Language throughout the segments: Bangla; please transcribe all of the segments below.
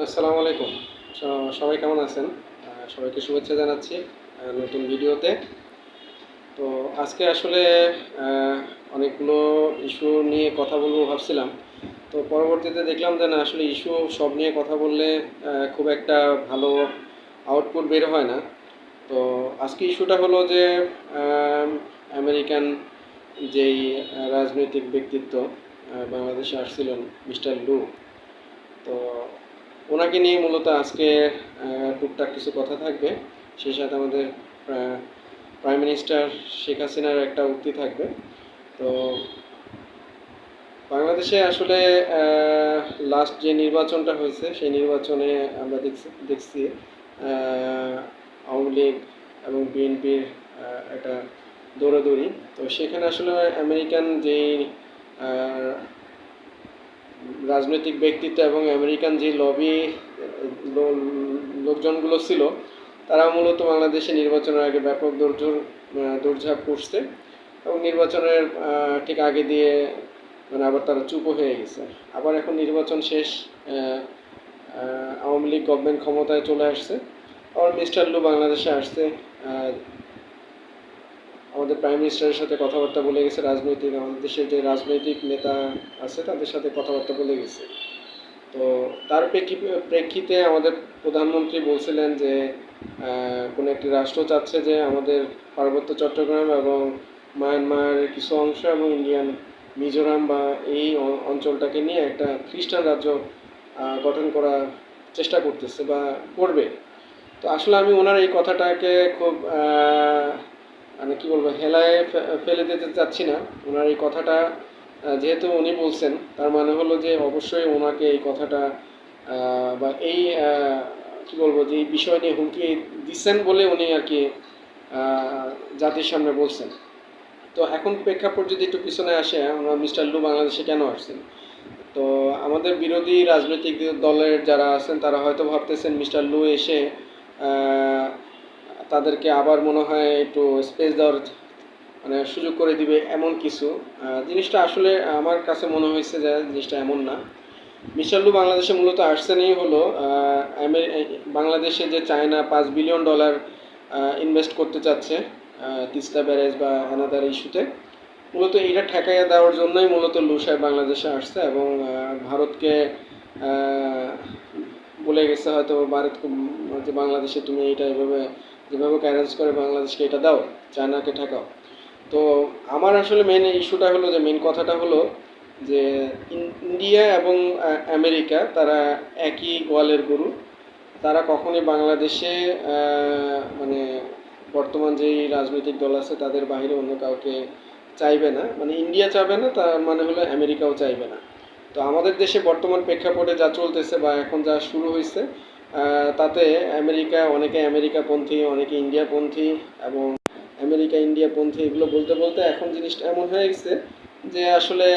আসসালামু আলাইকুম। সবাই কেমন আছেন? সবাইকে শুভেচ্ছা জানাচ্ছি নতুন ভিডিওতে। তো আজকে আসলে আ অনেকগুলো ইস্যু নিয়ে কথা বলবো ভাবছিলাম। তো পরবর্তীতে দেখলাম যে না, আসলে ইস্যু সব নিয়ে কথা বললে খুব একটা ভালো আউটপুট বের হয় না। তো আজকে ইস্যুটা হলো যে আম আমেরিকান যেই রাজনৈতিক ব্যক্তিত্ব বাংলাদেশে আসছিলেন, মিস্টার লু। তো ওনাকে নিয়ে মূলত আজকে টুকটাক কিছু কথা থাকবে। সেই সাথে আমাদের প্রাইম মিনিস্টার শেখ হাসিনার একটা উক্তি থাকবে। তো বাংলাদেশে আসলে লাস্ট যে নির্বাচনটা হয়েছে সেই নির্বাচনে আমরা দেখছি আওয়ামী লীগ এবং বিএনপির একটা দৌড়াদৌড়ি। তো সেখানে আসলে আমেরিকান যেই আহ, রাজনৈতিক ব্যক্তিত্ব এবং আমেরিকান যে লবি লোকজনগুলো ছিল, তারা মূলত বাংলাদেশে নির্বাচনের আগে ব্যাপক দৌড়ঝাঁপ করছে এবং নির্বাচনের ঠিক আগে দিয়ে মানে আবার তারা চুপও হয়ে গেছে। আবার এখন নির্বাচন শেষ, আওয়ামী লীগ গভর্নমেন্ট ক্ষমতায় চলে আসছে, আবার মিস্টার লু বাংলাদেশে আসছে। আমাদের প্রাইম মিনিস্টারের সাথে কথাবার্তা বলে গেছে, আমাদের দেশের যে রাজনৈতিক নেতা আছে তাদের সাথে কথাবার্তা বলে গেছে। তো তার প্রেক্ষিতে আমাদের প্রধানমন্ত্রী বলছিলেন যে কোনো একটি রাষ্ট্র চাচ্ছে যে আমাদের পার্বত্য চট্টগ্রাম এবং মায়ানমারের কিছু অংশ এবং ইন্ডিয়ান মিজোরাম বা এই অঞ্চলটাকে নিয়ে একটা খ্রিস্টান রাজ্য গঠন করার চেষ্টা করতেছে বা করবে। তো আসলে আমি ওনার এই কথাটাকে খুব মানে কী বলবো, হেলায় ফেলে দিতে চাচ্ছি না। ওনার এই কথাটা যেহেতু উনি বলছেন, তার মানে হলো যে অবশ্যই ওনাকে এই কথাটা বা এই কী বলবো, যে এই বিষয় নিয়ে হুমকি দিচ্ছেন বলে উনি আর কি জাতির সামনে বলছেন। তো এখন প্রেক্ষাপট যদি একটু পিছনে আসে, আমরা মিস্টার লু বাংলাদেশে কেন আসছেন। তো আমাদের বিরোধী রাজনৈতিক দলের যারা আছেন তারা হয়তো ভাবতেছেন মিস্টার লু এসে আহ, তাদেরকে আবার মনে হয় একটু স্পেস দেওয়ার মানে সুযোগ করে দিবে এমন কিছু। জিনিসটা আসলে আমার কাছে মনে হয়েছে যে জিনিসটা এমন না। মিস্টার লু বাংলাদেশে মূলত আসছেনই হলো বাংলাদেশে যে চায়না $5 বিলিয়ন ইনভেস্ট করতে চাচ্ছে তিস্তা ব্যারেজ বা অ্যানাদার ইস্যুতে, মূলত এটা ঠেকাইয়া দেওয়ার জন্যই মূলত লু সাহেব বাংলাদেশে আসছে এবং ভারতকে আহ, বলে গেছে হয়তো ভারত যে বাংলাদেশে তুমি এইটা এভাবে যেভাবে অ্যারেঞ্জ করে বাংলাদেশকে এটা দাও, চায়নাকে ঠেকাও। তো আমার আসলে মেন ইস্যুটা হলো যে মেন কথাটা হলো যে ইন্ডিয়া এবং আমেরিকা তারা একই গোয়ালের গরু। তারা কখনোই বাংলাদেশে মানে বর্তমান যেই রাজনৈতিক দল আছে তাদের বাইরে অন্য কাউকে চাইবে না। মানে ইন্ডিয়া চাইবে না, তার মানে হলো আমেরিকাও চাইবে না। তো আমাদের দেশে বর্তমান প্রেক্ষাপটে যা চলতেছে বা এখন যা শুরু হয়েছে, তাতে অনেকে আমেরিকাপন্থী, অনেকে ইন্ডিয়াপন্থী এবং আমেরিকা ইন্ডিয়াপন্থী এগুলো বলতে বলতে এখন জিনিসটা এমন হয়ে গেছে যে আসলে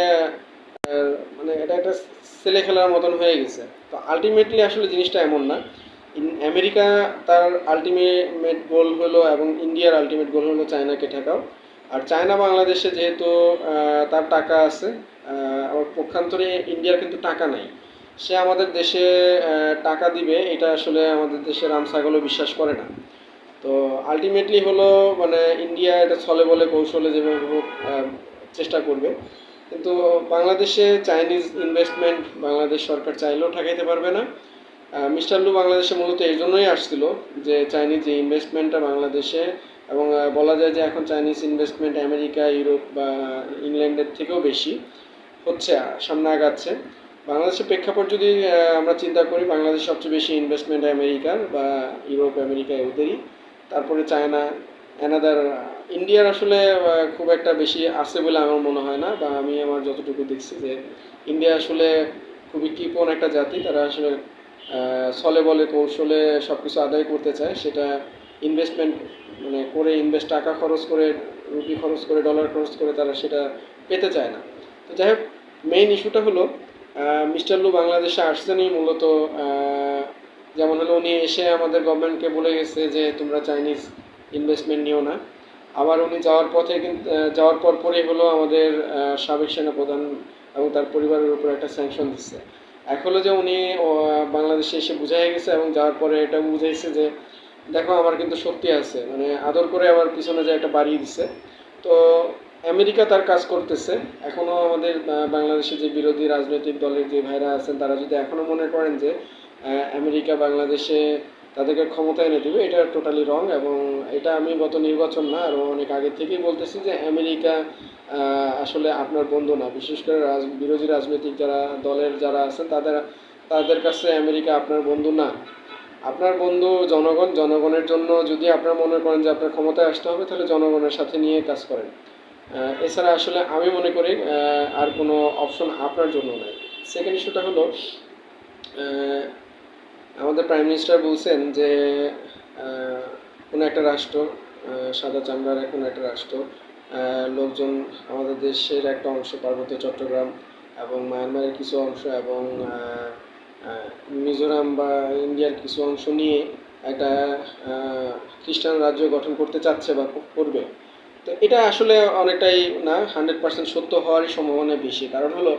মানে এটা একটা ছেলে খেলার মতন হয়ে গেছে। তো আলটিমেটলি আসলে জিনিসটা এমন না। আমেরিকা তার আলটিমেট গোল হলো এবং ইন্ডিয়ার আলটিমেট গোল হলো চায়নাকে ঠেকাও। আর চায়না বাংলাদেশে যেহেতু তার টাকা আছে, আবার পক্ষান্তরে ইন্ডিয়ার কিন্তু টাকা নাই। সে আমাদের দেশে টাকা দিবে এটা আসলে আমাদের দেশের রাম ছাগলও বিশ্বাস করে না। তো আলটিমেটলি হলো মানে ইন্ডিয়া এটা ছলে বলে কৌশলে যেভাবে হোক চেষ্টা করবে। কিন্তু বাংলাদেশে চাইনিজ ইনভেস্টমেন্ট বাংলাদেশ সরকার চাইলেও ঠেকাইতে পারবে না। মিস্টার লু বাংলাদেশে মূলত এই জন্যই আসছিল যে চাইনিজ যে ইনভেস্টমেন্টটা বাংলাদেশে, এবং বলা যায় যে এখন চাইনিজ ইনভেস্টমেন্ট আমেরিকা, ইউরোপ বা ইংল্যান্ডের থেকেও বেশি হচ্ছে, সামনে আগাচ্ছে। বাংলাদেশের প্রেক্ষাপট যদি আমরা চিন্তা করি, বাংলাদেশ সবচেয়ে বেশি ইনভেস্টমেন্ট আমেরিকার বা ইউরোপ আমেরিকা ওদেরই, তারপরে চায়না, অ্যানাদার। ইন্ডিয়ার আসলে খুব একটা বেশি আছে বলে আমার মনে হয় না, বা আমি আমার যতটুকু দেখছি যে ইন্ডিয়া আসলে খুবই কৃপণ একটা জাতি। তারা আসলে ছলে বলে কৌশলে সব কিছু আদায় করতে চায়, সেটা ইনভেস্টমেন্ট মানে করে টাকা খরচ করে, রুপি খরচ করে, ডলার খরচ করে তারা সেটা পেতে চায় না। তো যাই হোক, মেইন ইস্যুটা হলো মিস্টার লু বাংলাদেশে আসছেনই মূলত যেমন হলো উনি এসে আমাদের গভর্নমেন্টকে বলে গেছে যে তোমরা চাইনিজ ইনভেস্টমেন্ট নিও না। আবার উনি যাওয়ার পথে কিন্তু যাওয়ার পর পরই হলো আমাদের সাবেক সেনাপ্রধান এবং তার পরিবারের উপর একটা স্যাংশন দিচ্ছে। এক হলো যে উনি বাংলাদেশে এসে বুঝাই গেছে এবং যাওয়ার পরে এটা বুঝাইছে যে দেখো আমার কিন্তু শক্তি আছে, মানে আদর করে আবার পিছনে যে একটা বাড়িয়ে দিছে। তো আমেরিকা তার কাজ করতেছে। এখনো আমাদের বাংলাদেশে যে বিরোধী রাজনৈতিক দলের যে ভাইরা আছেন তারা যদি এখনো মনে করেন যে আমেরিকা বাংলাদেশে তাদেরকে ক্ষমতা এনে দেবে, এটা টোটালি রং। এবং এটা আমি গত নির্বাচন না আরও অনেক আগে থেকেই বলতেছি যে আমেরিকা আসলে আপনার বন্ধু না। বিশেষ করে বিরোধী রাজনৈতিক যারা দলের যারা আছেন তাদের তাদের কাছে আমেরিকা আপনার বন্ধু না। আপনার বন্ধু জনগণ। জনগণের জন্য যদি আপনারা মনে করেন যে আপনার ক্ষমতায় আসতে হবে, তাহলে জনগণের সাথে নিয়ে কাজ করেন। এছাড়া আসলে আমি মনে করি আর কোনো অপশন আপনার জন্য নাই। সেকেন্ড ইস্যুটা হলো আমাদের প্রাইম মিনিস্টার বলছেন যে কোনো একটা রাষ্ট্র, সাদা চামড়ার কোনো একটা রাষ্ট্র, লোকজন আমাদের দেশের একটা অংশ পার্বত্য চট্টগ্রাম এবং মায়ানমারের কিছু অংশ এবং মিজোরাম বা ইন্ডিয়ার কিছু অংশ নিয়ে একটা খ্রিস্টান রাজ্য গঠন করতে চাচ্ছে বা করবে। তো এটা আসলে অনেকটাই না 100% সত্য হওয়ারই সম্ভাবনা বেশি। কারণ হলো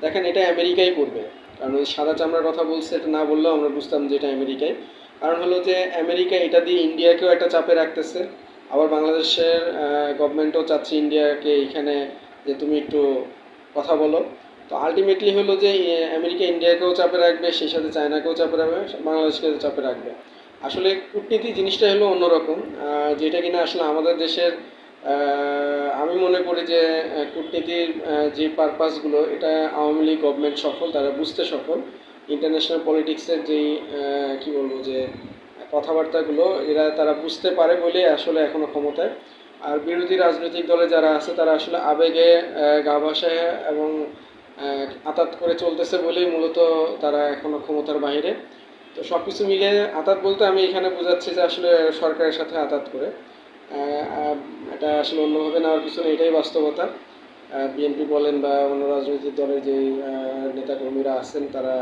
দেখেন, এটা আমেরিকাই করবে। কারণ ওই সাদা চামড়ার কথা বলছে, এটা না বললেও আমরা বুঝতাম যে এটা আমেরিকাই। কারণ হলো যে আমেরিকা এটা দিয়ে ইন্ডিয়াকেও একটা চাপে রাখতেছে। আবার বাংলাদেশের গভর্নমেন্টও চাচ্ছে ইন্ডিয়াকে এখানে যে তুমি একটু কথা বলো। তো আলটিমেটলি হলো যে আমেরিকা ইন্ডিয়াকেও চাপে রাখবে, সেই সাথে চায়নাকেও চাপে রাখবে, বাংলাদেশকেও চাপে রাখবে। আসলে কূটনীতি জিনিসটা হলো অন্যরকম, যেটা কিনা আসলে আমাদের দেশের আমি মনে করি যে কূটনীতির যে পারপাসগুলো, এটা আওয়ামী লীগ গভর্নমেন্ট সফল, তারা বুঝতে সফল। ইন্টারন্যাশনাল পলিটিক্সের যেই কী বলবো যে কথাবার্তাগুলো তারা বুঝতে পারে বলে আসলে এখনও ক্ষমতায়। আর বিরোধী রাজনৈতিক দলে যারা আছে তারা আসলে আবেগে গা ভাসায় এবং আতাত করে চলতেছে বলেই মূলত তারা এখনও ক্ষমতার বাইরে। তো সব কিছু মিলে আতাত বলতে আমি এখানে বোঝাচ্ছি যে আসলে সরকারের সাথে আতাত করে। এটা আসলে অন্যভাবে নেওয়ার পিছনে এটাই বাস্তবতা। বিএনপি বলেন বা অন্য রাজনৈতিক দলের যে নেতাকর্মীরা আছেন তারা,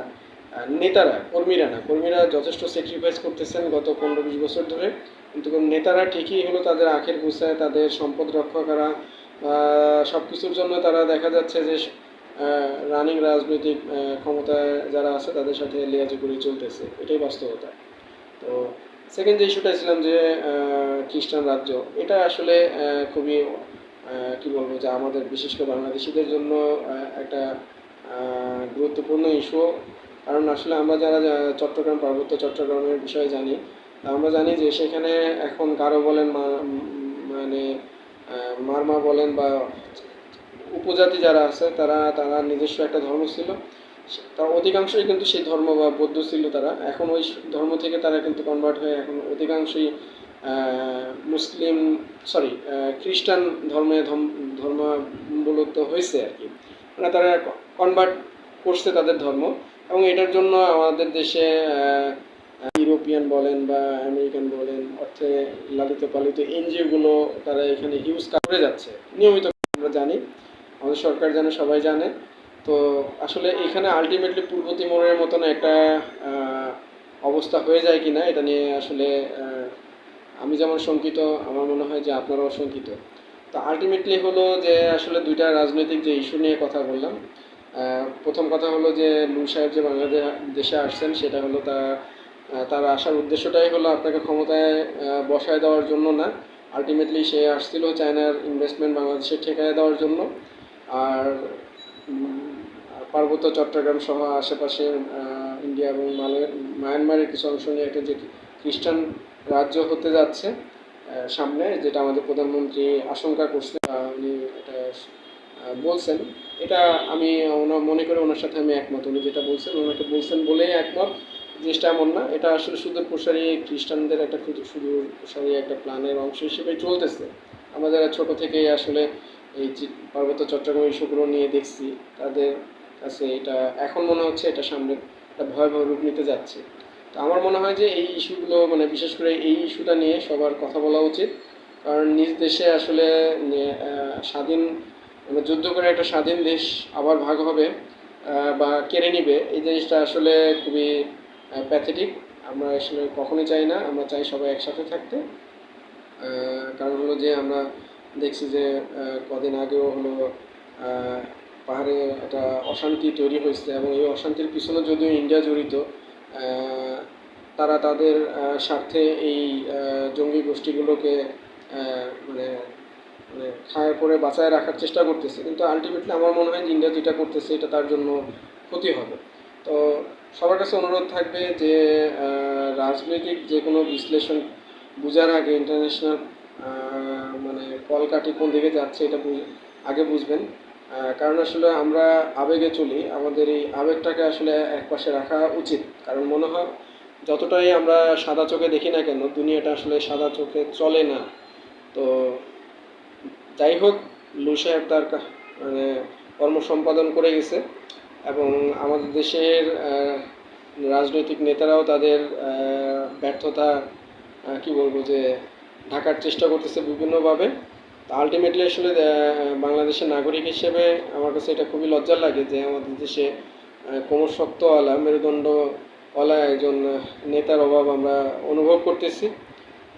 নেতারা, কর্মীরা না, কর্মীরা যথেষ্ট স্যাক্রিফাইস করতেছেন গত 15-20 বছর ধরে। কিন্তু নেতারা ঠিকই হলো তাদের আখের গুছায়, তাদের সম্পদ রক্ষা করা, সব কিছুর জন্য তারা দেখা যাচ্ছে যে রানিং রাজনৈতিক ক্ষমতায় যারা আছে তাদের সাথে লিয়াজি করে চলতেছে। এটাই বাস্তবতা। তো সেকেন্ড যে ইস্যুটা ছিলাম যে খ্রিস্টান রাজ্য, এটা আসলে খুবই কি বলবো যে আমাদের বিশেষ করে বাংলাদেশিদের জন্য একটা গুরুত্বপূর্ণ ইস্যু। কারণ আসলে আমরা যারা চট্টগ্রাম পার্বত্য চট্টগ্রামের বিষয়ে জানি, আমরা জানি যে সেখানে এখন গারো বলেন, মানে মারমা বলেন বা উপজাতি যারা আছে তারা তারা নিজস্ব একটা ধর্ম ছিল। তার অধিকাংশই কিন্তু সেই ধর্ম বা বৌদ্ধ ছিল। তারা এখন ওই ধর্ম থেকে তারা কিন্তু কনভার্ট হয়ে এখন অধিকাংশই মুসলিম, সরি, খ্রিস্টান ধর্মাবলম্বিত হয়েছে আর কি। মানে তারা কনভার্ট করছে তাদের ধর্ম। এবং এটার জন্য আমাদের দেশে ইউরোপিয়ান বলেন বা আমেরিকান বলেন, অর্থে লালিত পালিত এনজিওগুলো তারা এখানে হিউজ কাজ করে যাচ্ছে নিয়মিত, আমরা জানি, আমাদের সরকার জানে, সবাই জানে। তো আসলে এখানে আলটিমেটলি পূর্ব তিমুরের মতন একটা অবস্থা হয়ে যায় কি না, এটা নিয়ে আসলে আমি যেমন শঙ্কিত, আমার মনে হয় যে আপনারাও শঙ্কিত। তো আলটিমেটলি হলো যে আসলে দুইটা রাজনৈতিক যে ইস্যু নিয়ে কথা বললাম। প্রথম কথা হলো যে নূর সাহেব যে বাংলাদেশে আসছেন, সেটা হলো তার আসার উদ্দেশ্যটাই হলো আপনাকে ক্ষমতায় বসায় দেওয়ার জন্য না। আলটিমেটলি সে আসছিল চায়নার ইনভেস্টমেন্ট বাংলাদেশে ঠেকায় দেওয়ার জন্য। আর পার্বত্য চট্টগ্রাম সহ আশেপাশে ইন্ডিয়া এবং মায়ানমারের কিছু অংশ নিয়ে একটা যে খ্রিস্টান রাজ্য হতে যাচ্ছে সামনে, যেটা আমাদের প্রধানমন্ত্রী আশঙ্কা করছে, উনি এটা বলছেন। এটা আমি মনে করি ওনার সাথে আমি একমত। উনি যেটা বলছেন, ওনাকে বলছেন বলেই একমত। জিনিসটা এমন না, এটা আসলে সুদূর প্রসারী খ্রিস্টানদের একটা সুদূর প্রসারী একটা প্ল্যানের অংশ হিসেবে চলতেছে। আমরা যারা ছোটো থেকেই আসলে এই পার্বত্য চট্টগ্রাম ইস্যুগুলো নিয়ে দেখছি, তাদের কাছে এটা এখন মনে হচ্ছে এটা সামনে একটা ভয়াবহ রূপ নিতে যাচ্ছে। তো আমার মনে হয় যে এই ইস্যুগুলো, মানে বিশেষ করে এই ইস্যুটা নিয়ে সবার কথা বলা উচিত। কারণ নিজ দেশে আসলে স্বাধীন, মানে যুদ্ধ করে একটা স্বাধীন দেশ আবার ভাগ হবে বা কেড়ে নিবে, এই জিনিসটা আসলে খুবই প্যাথেটিক। আমরা আসলে কখনোই চাই না, আমরা চাই সবাই একসাথে থাকতে। কারণ হলো যে আমরা দেখছি যে কদিন আগেও হলো পাহাড়ে একটা অশান্তি তৈরি হয়েছে এবং এই অশান্তির পিছনে যদিও ইন্ডিয়া জড়িত, তারা তাদের স্বার্থে এই জঙ্গি গোষ্ঠীগুলোকে মানে মানে খায়ের পরে বাঁচায় রাখার চেষ্টা করতেছে, কিন্তু আলটিমেটলি আমার মনে হয় যে ইন্ডিয়া যেটা করতেছে এটা তার জন্য ক্ষতি হবে। তো সবার কাছে অনুরোধ থাকবে যে রাজনৈতিক যে কোনো বিশ্লেষণ বোঝার আগে ইন্টারন্যাশনাল মানে কলকাঠি কোন দিকে যাচ্ছে এটা আগে বুঝবেন। কারণ আসলে আমরা আবেগে চলি, আমাদের এই আবেগটাকে আসলে একপাশে রাখা উচিত। কারণ মনে হয় যতটাই আমরা সাদা চোখে দেখি না কেন, দুনিয়াটা আসলে সাদা চোখে চলে না। তো যাই হোক, লু সাহেব তার মানে কর্ম সম্পাদন করে গেছে এবং আমাদের দেশের রাজনৈতিক নেতারাও তাদের ব্যর্থতা কি বলবো যে ঢাকার চেষ্টা করতেছে বিভিন্নভাবে। আলটিমেটলি আসলে বাংলাদেশের নাগরিক হিসেবে আমার কাছে এটা খুবই লজ্জার লাগে যে আমাদের দেশে কোমর শক্তওয়ালা মেরুদণ্ডওয়ালা একজন নেতার অভাব আমরা অনুভব করতেছি।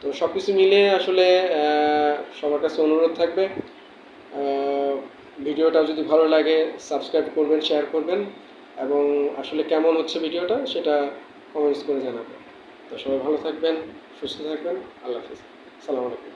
তো সব কিছু মিলিয়ে আসলে সবার কাছে অনুরোধ থাকবে, ভিডিওটা যদি ভালো লাগে সাবস্ক্রাইব করবেন, শেয়ার করবেন এবং আসলে কেমন হচ্ছে ভিডিওটা সেটা কমেন্টস করে জানাবেন। তো সবাই ভালো থাকবেন, সুস্থ থাকবেন। আল্লাহ হাফিজ, সালাম আলাইকুম।